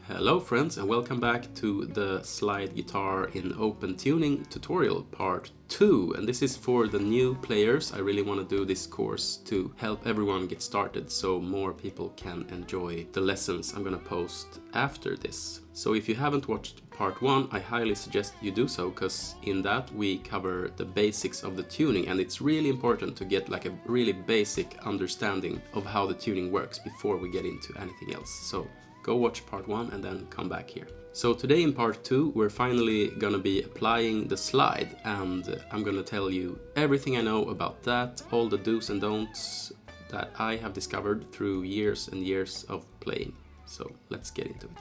Hello friends and welcome back to the slide guitar in open tuning tutorial part 2, and this is for the new players. I really want to do this course to help everyone get started so more people can enjoy the lessons I'm gonna post after this. So if you haven't watched part 1, I highly suggest you do so, because in that we cover the basics of the tuning, and it's really important to get like a really basic understanding of how the tuning works before we get into anything else. So go watch part 1 and then come back here. So today in part 2 we're finally gonna be applying the slide, and I'm gonna tell you everything I know about that, all the do's and don'ts that I have discovered through years and years of playing. So let's get into it.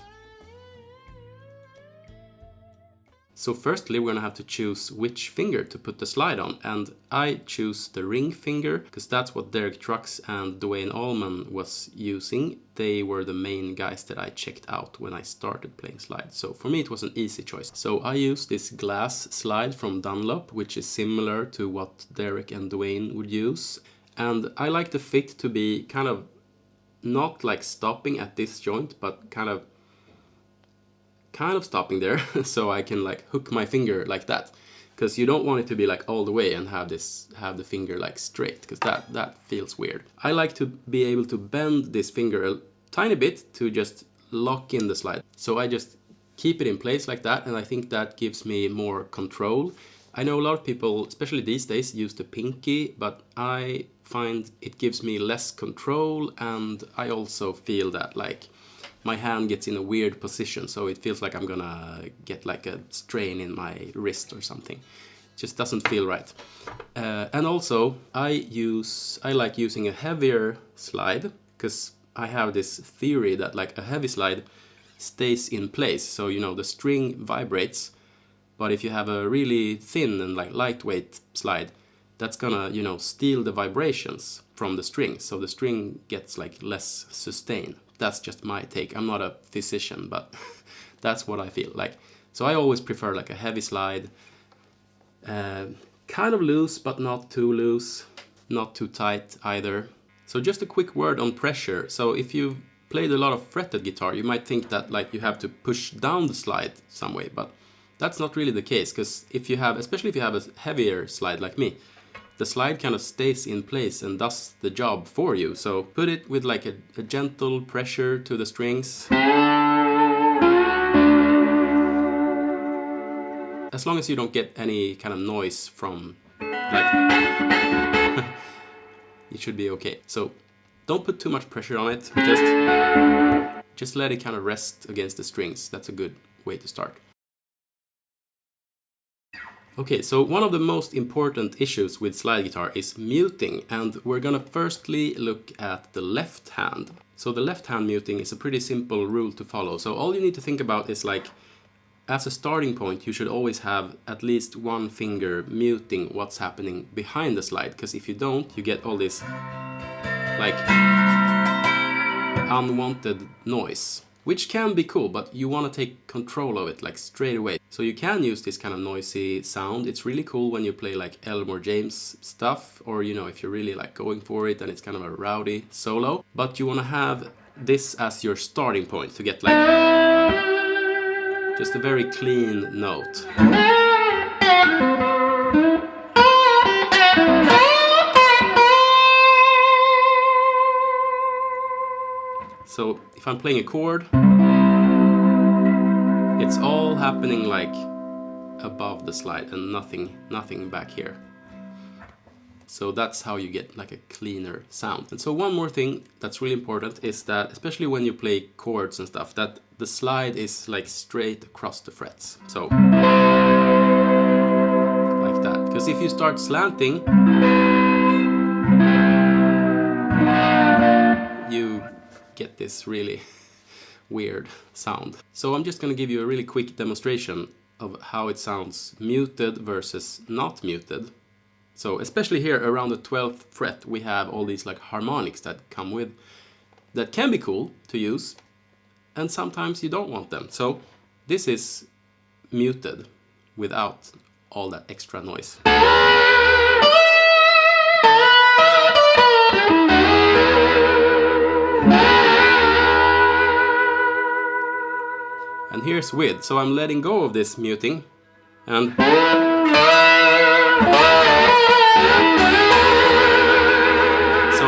So firstly we're gonna have to choose which finger to put the slide on, and I choose the ring finger because that's what Derek Trucks and Dwayne Allman was using. They were the main guys that I checked out when I started playing slide. So for me it was an easy choice. So I use this glass slide from Dunlop, which is similar to what Derek and Dwayne would use. And I like the fit to be kind of not like stopping at this joint, but kind of stopping there so I can like hook my finger like that, because you don't want it to be like all the way and have the finger like straight, because that feels weird. I like to be able to bend this finger a tiny bit to just lock in the slide. So I just keep it in place like that, and I think that gives me more control. I know a lot of people, especially these days, use the pinky, but I find it gives me less control, and I also feel that like my hand gets in a weird position, so it feels like I'm gonna get like a strain in my wrist or something. It just doesn't feel right. And also, I like using a heavier slide, because I have this theory that like a heavy slide stays in place. So, you know, the string vibrates, but if you have a really thin and like lightweight slide, that's gonna, you know, steal the vibrations from the string. So the string gets like less sustain. That's just my take. I'm not a physician, but that's what I feel like. So I always prefer like a heavy slide, kind of loose, but not too loose, not too tight either. So just a quick word on pressure. So if you've played a lot of fretted guitar, you might think that like you have to push down the slide some way, but that's not really the case, because especially if you have a heavier slide like me, the slide kind of stays in place and does the job for you. So put it with like a gentle pressure to the strings. As long as you don't get any kind of noise from like it should be okay. So don't put too much pressure on it. Just let it kind of rest against the strings. That's a good way to start. Okay, so one of the most important issues with slide guitar is muting, and we're gonna firstly look at the left hand. So the left hand muting is a pretty simple rule to follow. So all you need to think about is like, as a starting point, you should always have at least one finger muting what's happening behind the slide, because if you don't, you get all this like unwanted noise, which can be cool, but you want to take control of it like straight away. So you can use this kind of noisy sound. It's really cool when you play like Elmore James stuff, or you know, if you're really like going for it and it's kind of a rowdy solo. But you want to have this as your starting point to get like just a very clean note. So if I'm playing a chord, it's all happening like above the slide and nothing back here. So that's how you get like a cleaner sound. And so one more thing that's really important is that, especially when you play chords and stuff, that the slide is like straight across the frets. So like that. Because if you start slanting, you get this really weird sound. So I'm just gonna give you a really quick demonstration of how it sounds muted versus not muted. So especially here around the 12th fret, we have all these like harmonics that come with, that can be cool to use, and sometimes you don't want them. So this is muted without all that extra noise. And here's with, so I'm letting go of this muting, and so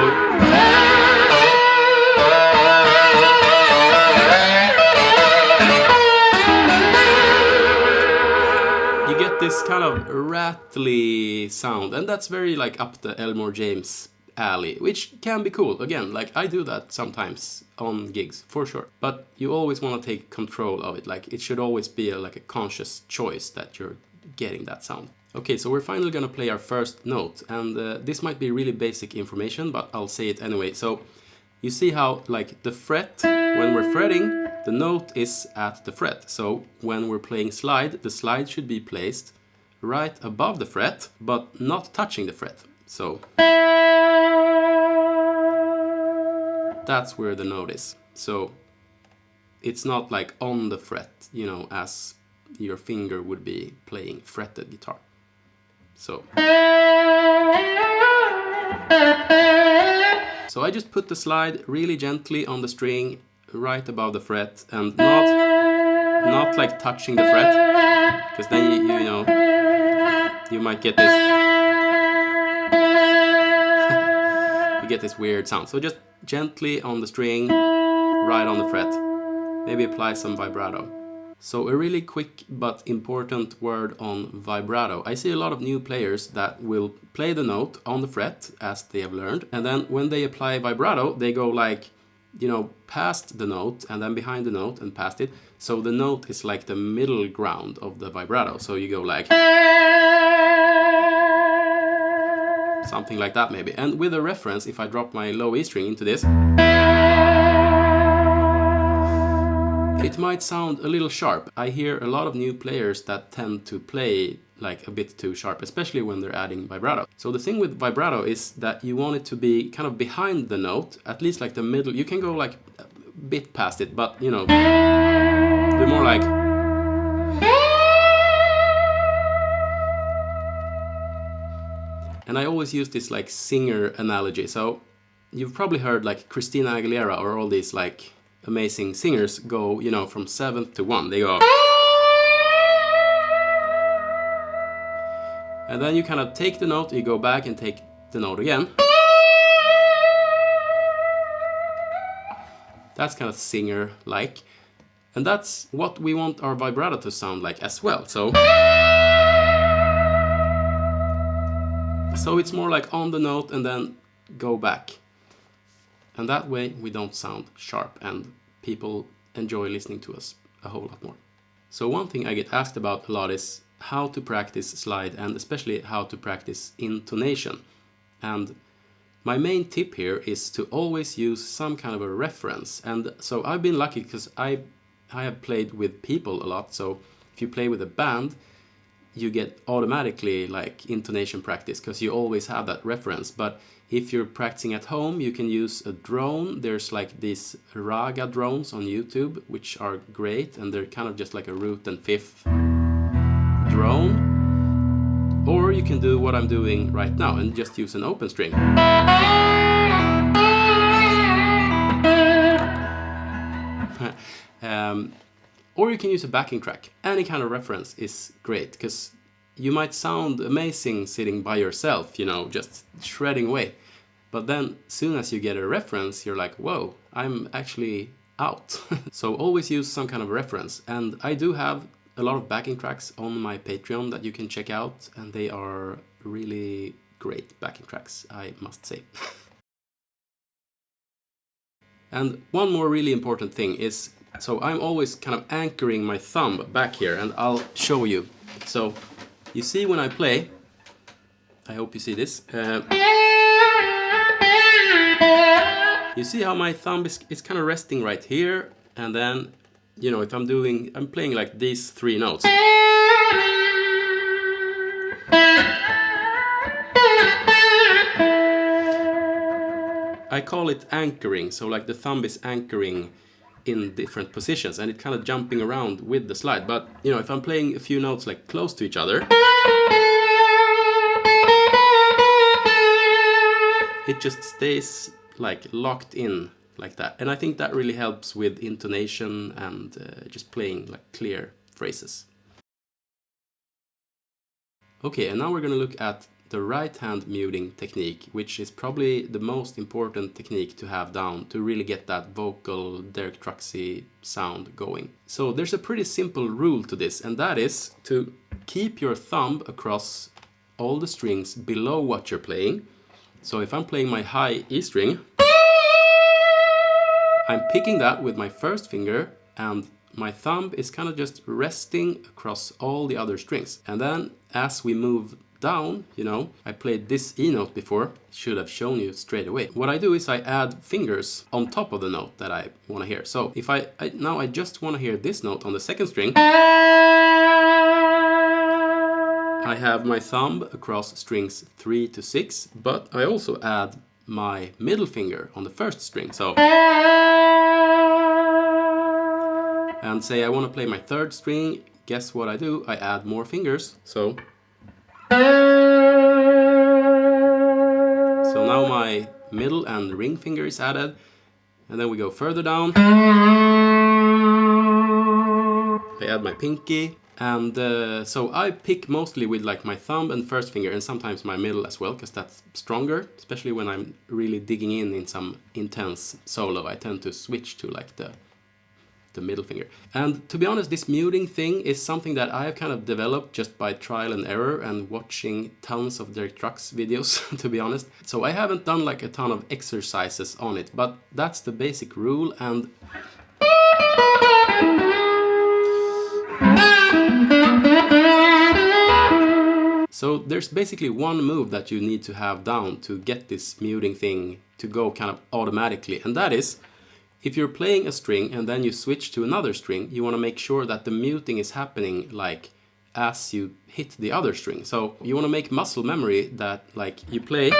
you get this kind of rattly sound, and that's very like up the Elmore James alley, which can be cool. Again, like I do that sometimes on gigs, for sure. But you always want to take control of it. Like it should always be like a conscious choice that you're getting that sound. Okay, so we're finally gonna play our first note, and this might be really basic information, but I'll say it anyway. So you see how like the fret, when we're fretting, the note is at the fret. So when we're playing slide, the slide should be placed right above the fret, but not touching the fret. So that's where the note is. So it's not like on the fret, you know, as your finger would be playing fretted guitar. So I just put the slide really gently on the string right above the fret, and not like touching the fret, because then you know you might get this you get this weird sound. So just gently on the string, right on the fret. Maybe apply some vibrato. So a really quick but important word on vibrato. I see a lot of new players that will play the note on the fret as they have learned, and then when they apply vibrato, they go like, you know, past the note and then behind the note and past it. So the note is like the middle ground of the vibrato. So you go like something like that maybe. And with a reference, if I drop my low E string into this, it might sound a little sharp. I hear a lot of new players that tend to play like a bit too sharp, especially when they're adding vibrato. So the thing with vibrato is that you want it to be kind of behind the note, at least like the middle. You can go like a bit past it, but you know, do more like. And I always use this like singer analogy. So you've probably heard like Christina Aguilera or all these like amazing singers go, you know, from 7th to 1. They go. And then you kind of take the note, you go back and take the note again. That's kind of singer-like. And that's what we want our vibrato to sound like as well. So it's more like on the note and then go back. And that way we don't sound sharp and people enjoy listening to us a whole lot more. So one thing I get asked about a lot is how to practice slide, and especially how to practice intonation. And my main tip here is to always use some kind of a reference. And so I've been lucky because I have played with people a lot. So if you play with a band, you get automatically like intonation practice because you always have that reference. But if you're practicing at home, you can use a drone. There's like these raga drones on YouTube, which are great, and they're kind of just like a root and fifth drone. Or you can do what I'm doing right now and just use an open string. Or you can use a backing track. Any kind of reference is great because you might sound amazing sitting by yourself, you know, just shredding away. But then soon as you get a reference, you're like, whoa, I'm actually out. So always use some kind of reference. And I do have a lot of backing tracks on my Patreon that you can check out. And they are really great backing tracks, I must say. And one more really important thing is, so I'm always kind of anchoring my thumb back here, and I'll show you. So you see when I play, I hope you see this. You see how my thumb is kind of resting right here, and then, you know, if I'm playing like these 3 notes. I call it anchoring, so like the thumb is anchoring in different positions and it kind of jumping around with the slide. But, you know, if I'm playing a few notes like close to each other, it just stays like locked in like that. And I think that really helps with intonation and just playing like clear phrases. Okay, and now we're gonna look at the right hand muting technique, which is probably the most important technique to have down to really get that vocal Derek Trucksy sound going. So there's a pretty simple rule to this, and that is to keep your thumb across all the strings below what you're playing. So if I'm playing my high E string, I'm picking that with my first finger, and my thumb is kind of just resting across all the other strings. And then as we move down, you know, I played this E note before, should have shown you straight away. What I do is I add fingers on top of the note that I want to hear. So if now I just want to hear this note on the second string, I have my thumb across strings 3 to 6, but I also add my middle finger on the first string. So, and say I want to play my third string, guess what I do? I add more fingers. So now my middle and ring finger is added, and then we go further down. I add my pinky, and so I pick mostly with like my thumb and first finger, and sometimes my middle as well, because that's stronger, especially when I'm really digging in some intense solo. I tend to switch to like the middle finger. And to be honest, this muting thing is something that I have kind of developed just by trial and error and watching tons of Derek Trucks videos, to be honest. So I haven't done like a ton of exercises on it, but that's the basic rule. And so there's basically one move that you need to have down to get this muting thing to go kind of automatically, and that is, if you're playing a string and then you switch to another string, you want to make sure that the muting is happening like as you hit the other string. So you want to make muscle memory that like you play.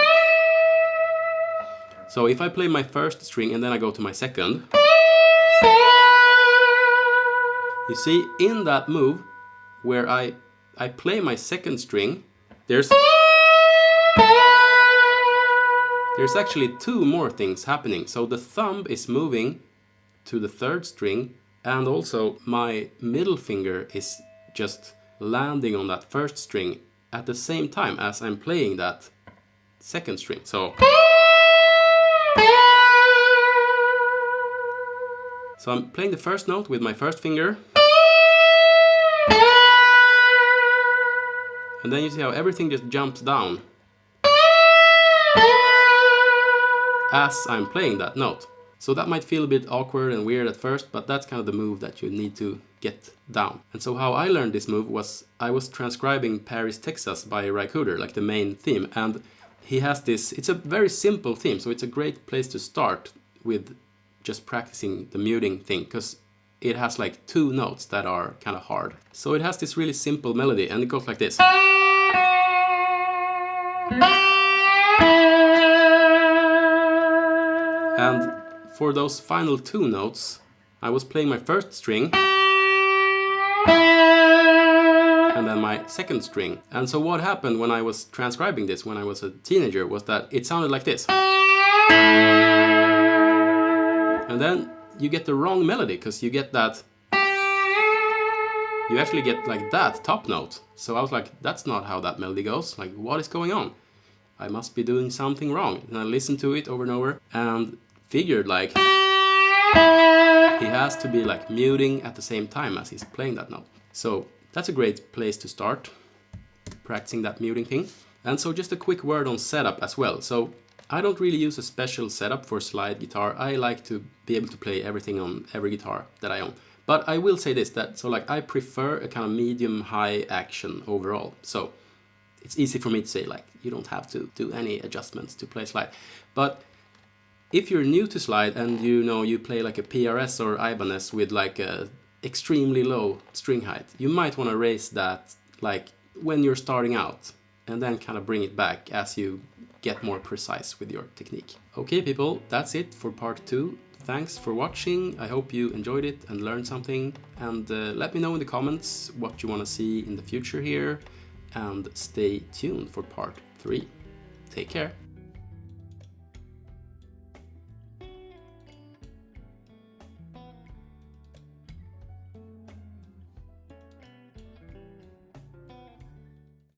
So if I play my first string and then I go to my second, you see in that move where I play my second string, there's actually two more things happening. So the thumb is moving to the third string, and also my middle finger is just landing on that first string at the same time as I'm playing that second string. So I'm playing the first note with my first finger, and then you see how everything just jumps down as I'm playing that note. So that might feel a bit awkward and weird at first, but that's kind of the move that you need to get down. And so how I learned this move was I was transcribing Paris, Texas by Ry Cooder, like the main theme, and he has this, it's a very simple theme, so it's a great place to start with just practicing the muting thing, because it has like two notes that are kind of hard. So it has this really simple melody, and it goes like this. And for those final two notes, I was playing my first string and then my second string. And so what happened when I was transcribing this when I was a teenager was that it sounded like this. And then you get the wrong melody, because you get that, you actually get like that top note. So I was like, that's not how that melody goes. Like, what is going on? I must be doing something wrong. And I listened to it over and over and figured like he has to be like muting at the same time as he's playing that note. So that's a great place to start practicing that muting thing. And so just a quick word on setup as well. So I don't really use a special setup for slide guitar. I like to be able to play everything on every guitar that I own. But I will say this, that so like I prefer a kind of medium high action overall. So it's easy for me to say like you don't have to do any adjustments to play slide. But if you're new to slide and you know you play like a PRS or Ibanez with like a extremely low string height, you might want to raise that like when you're starting out, and then kind of bring it back as you get more precise with your technique. Okay people, that's it for part 2. Thanks for watching. I hope you enjoyed it and learned something, and let me know in the comments what you want to see in the future here, and stay tuned for part 3. Take care.